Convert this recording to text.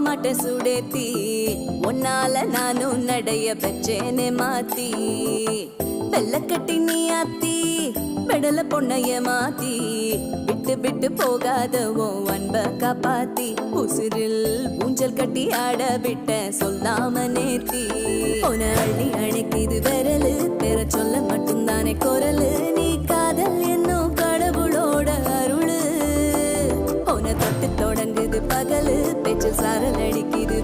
மாட்ட சுடேத்தி உன்னால நானும் நடைய பெச்சேனே மாத்தி வெள்ள கட்டி நீ ஆத்தி பெடல பொண்ணைய மாத்தி விட்டு விட்டு போகாதவோ அன்ப காப்பாத்தி உசிரில் ஊஞ்சல் கட்டி ஆட விட்ட சொல்லாம நேத்தி உன அள்ளி அணைக்குது விரலு பெற சொல்ல மட்டும்தானே குரலு நீ காதல் என்னும் கடவுளோட அருளு உன தொட்டு தொடங்குது பகலு பேச்சில் சாரல் அடிக்குது